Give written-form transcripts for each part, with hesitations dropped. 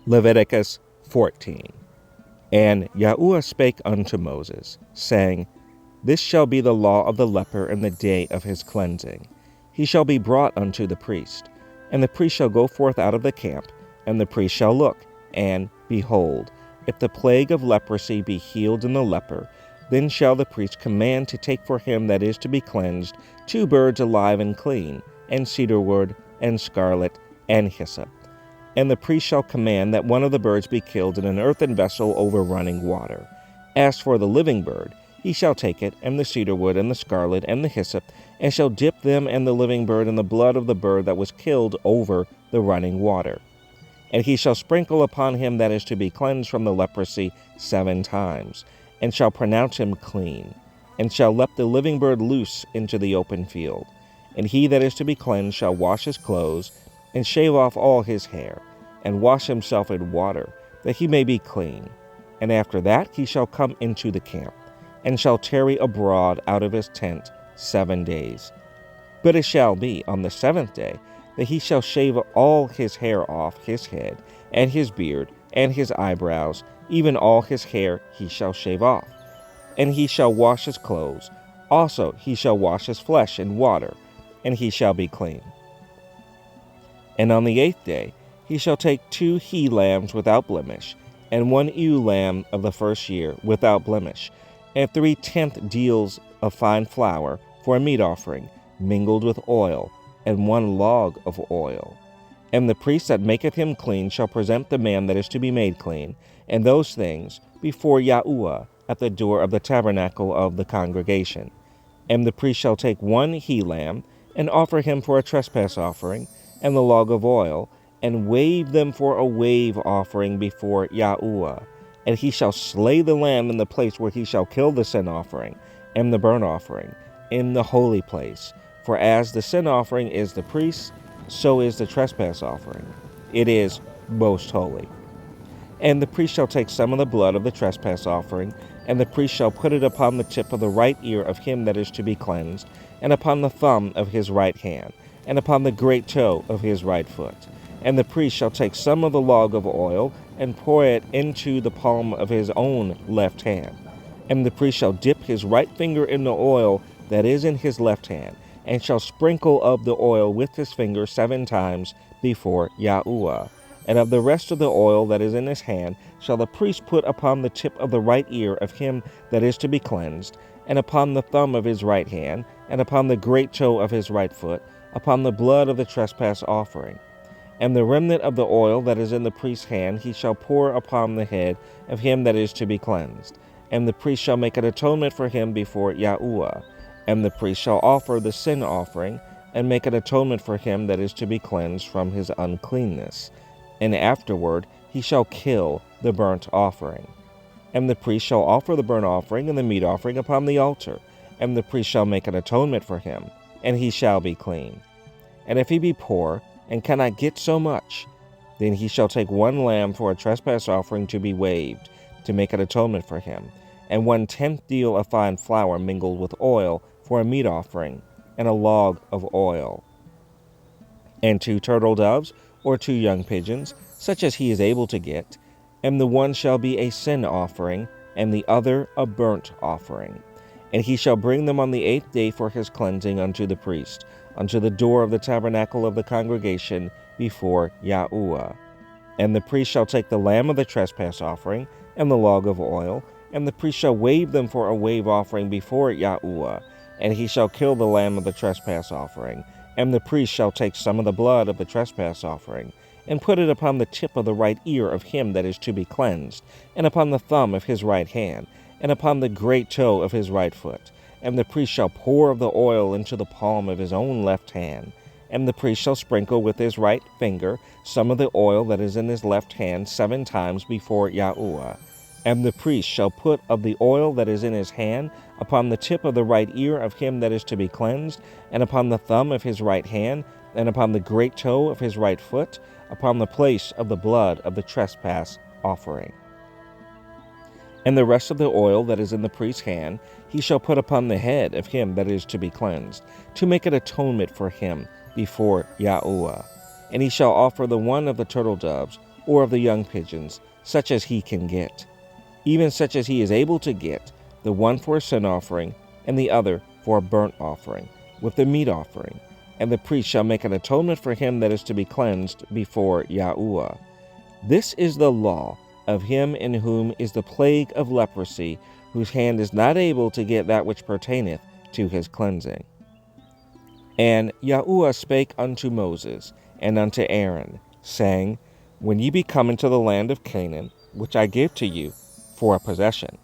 Leviticus 14. And Yahuwah spake unto Moses, saying, This shall be the law of the leper in the day of his cleansing. He shall be brought unto the priest, and the priest shall go forth out of the camp, and the priest shall look, and, behold, if the plague of leprosy be healed in the leper, then shall the priest command to take for him that is to be cleansed 2 birds alive and clean, and cedar wood, and scarlet, and hyssop. And the priest shall command that one of the birds be killed in an earthen vessel over running water. As for the living bird, he shall take it, and the cedar wood, and the scarlet, and the hyssop, and shall dip them and the living bird in the blood of the bird that was killed over the running water. And he shall sprinkle upon him that is to be cleansed from the leprosy 7 times, and shall pronounce him clean, and shall let the living bird loose into the open field. And he that is to be cleansed shall wash his clothes, and shave off all his hair, and wash himself in water, that he may be clean. And after that he shall come into the camp, and shall tarry abroad out of his tent 7 days. But it shall be on the 7th day that he shall shave all his hair off his head, and his beard, and his eyebrows, even all his hair he shall shave off. And he shall wash his clothes, also he shall wash his flesh in water, and he shall be clean. And on the 8th day he shall take 2 he-lambs without blemish, and 1 ewe lamb of the first year without blemish, and 3/10 deals of fine flour for a meat offering, mingled with oil, and 1 log of oil. And the priest that maketh him clean shall present the man that is to be made clean, and those things before Yahuwah at the door of the tabernacle of the congregation. And the priest shall take 1 he-lamb, and offer him for a trespass offering, and the log of oil, and wave them for a wave offering before Yahuwah. And he shall slay the lamb in the place where he shall kill the sin offering, and the burnt offering, in the holy place. For as the sin offering is the priest, so is the trespass offering. It is most holy. And the priest shall take some of the blood of the trespass offering, and the priest shall put it upon the tip of the right ear of him that is to be cleansed, and upon the thumb of his right hand, and upon the great toe of his right foot. And the priest shall take some of the log of oil, and pour it into the palm of his own left hand. And the priest shall dip his right finger in the oil that is in his left hand, and shall sprinkle of the oil with his finger 7 times before Yahuwah. And of the rest of the oil that is in his hand shall the priest put upon the tip of the right ear of him that is to be cleansed, and upon the thumb of his right hand, and upon the great toe of his right foot, upon the blood of the trespass offering. And the remnant of the oil that is in the priest's hand he shall pour upon the head of him that is to be cleansed. And the priest shall make an atonement for him before Yahuwah. And the priest shall offer the sin offering, and make an atonement for him that is to be cleansed from his uncleanness. And afterward he shall kill the burnt offering. And the priest shall offer the burnt offering and the meat offering upon the altar, and the priest shall make an atonement for him, and he shall be clean. And if he be poor, and cannot get so much, then he shall take 1 lamb for a trespass offering to be waved, to make an atonement for him, and 1/10 deal of fine flour mingled with oil for a meat offering, and a log of oil. And 2 turtle doves, or 2 young pigeons, such as he is able to get, and the one shall be a sin offering, and the other a burnt offering. And he shall bring them on the 8th day for his cleansing unto the priest, unto the door of the tabernacle of the congregation before Yahuwah. And the priest shall take the lamb of the trespass offering, and the log of oil, and the priest shall wave them for a wave offering before Yahuwah, and he shall kill the lamb of the trespass offering. And the priest shall take some of the blood of the trespass offering, and put it upon the tip of the right ear of him that is to be cleansed, and upon the thumb of his right hand, and upon the great toe of his right foot. And the priest shall pour of the oil into the palm of his own left hand. And the priest shall sprinkle with his right finger some of the oil that is in his left hand 7 times before Yahuwah. And the priest shall put of the oil that is in his hand upon the tip of the right ear of him that is to be cleansed, and upon the thumb of his right hand, and upon the great toe of his right foot, upon the place of the blood of the trespass offering. And the rest of the oil that is in the priest's hand he shall put upon the head of him that is to be cleansed, to make an atonement for him before Yahuwah. And he shall offer the one of the turtle doves, or of the young pigeons, such as he can get, even such as he is able to get, the one for a sin offering, and the other for a burnt offering, with the meat offering. And the priest shall make an atonement for him that is to be cleansed before Yahuwah. This is the law of him in whom is the plague of leprosy, whose hand is not able to get that which pertaineth to his cleansing. And Yahuwah spake unto Moses and unto Aaron, saying, When ye be come into the land of Canaan, which I give to you for a possession,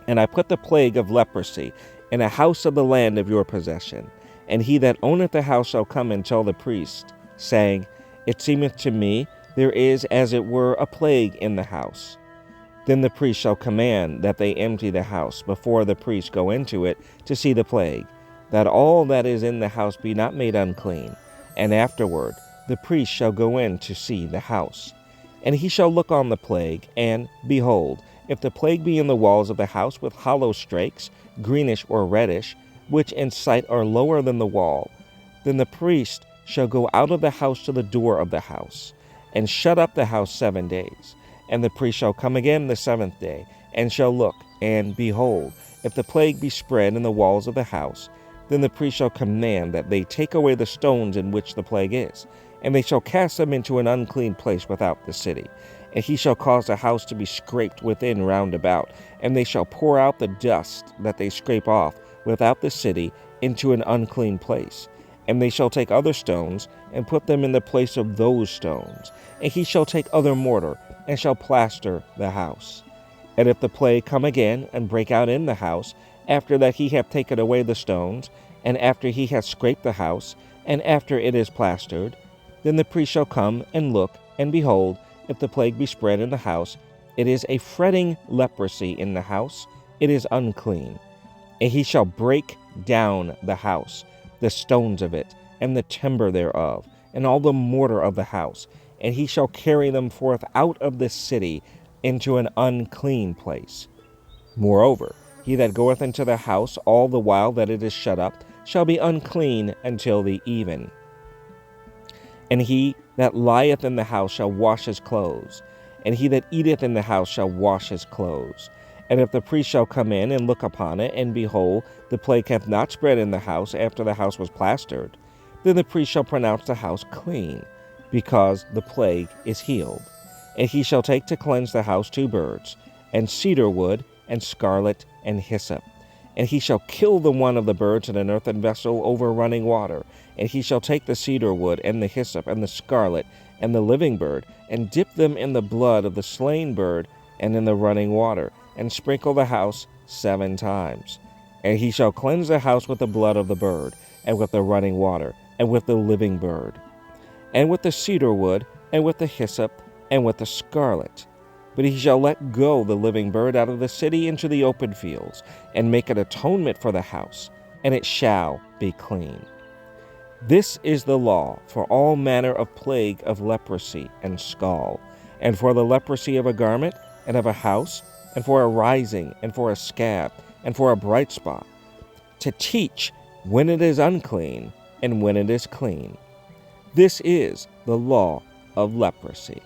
and I put the plague of leprosy in a house of the land of your possession, and he that owneth the house shall come and tell the priest, saying, It seemeth to me there is as it were a plague in the house. Then the priest shall command that they empty the house before the priest go into it to see the plague, that all that is in the house be not made unclean. And afterward the priest shall go in to see the house. And he shall look on the plague, and, behold, if the plague be in the walls of the house with hollow strakes, greenish or reddish, which in sight are lower than the wall, then the priest shall go out of the house to the door of the house, and shut up the house 7 days. And the priest shall come again the 7th day, and shall look, and, behold, if the plague be spread in the walls of the house, then the priest shall command that they take away the stones in which the plague is, and they shall cast them into an unclean place without the city. And he shall cause the house to be scraped within round about, and they shall pour out the dust that they scrape off without the city into an unclean place. And they shall take other stones, and put them in the place of those stones. And he shall take other mortar, and shall plaster the house. And if the plague come again, and break out in the house, after that he hath taken away the stones, and after he hath scraped the house, and after it is plastered, then the priest shall come and look, and behold, if the plague be spread in the house, it is a fretting leprosy in the house, it is unclean. And he shall break down the house, the stones of it, and the timber thereof, and all the mortar of the house, and he shall carry them forth out of the city into an unclean place. Moreover, he that goeth into the house all the while that it is shut up shall be unclean until the even. And he that lieth in the house shall wash his clothes, and he that eateth in the house shall wash his clothes. And if the priest shall come in and look upon it, and behold, the plague hath not spread in the house after the house was plastered, then the priest shall pronounce the house clean, because the plague is healed. And he shall take to cleanse the house 2 birds, and cedar wood, and scarlet, and hyssop. And he shall kill the one of the birds in an earthen vessel over running water. And he shall take the cedar wood, and the hyssop, and the scarlet, and the living bird, and dip them in the blood of the slain bird, and in the running water, and sprinkle the house 7 times. And he shall cleanse the house with the blood of the bird, and with the running water, and with the living bird, and with the cedar wood, and with the hyssop, and with the scarlet. But he shall let go the living bird out of the city into the open fields, and make an atonement for the house, and it shall be clean. This is the law for all manner of plague of leprosy and scald, and for the leprosy of a garment, and of a house, and for a rising, and for a scab, and for a bright spot, to teach when it is unclean, and when it is clean. This is the law of leprosy.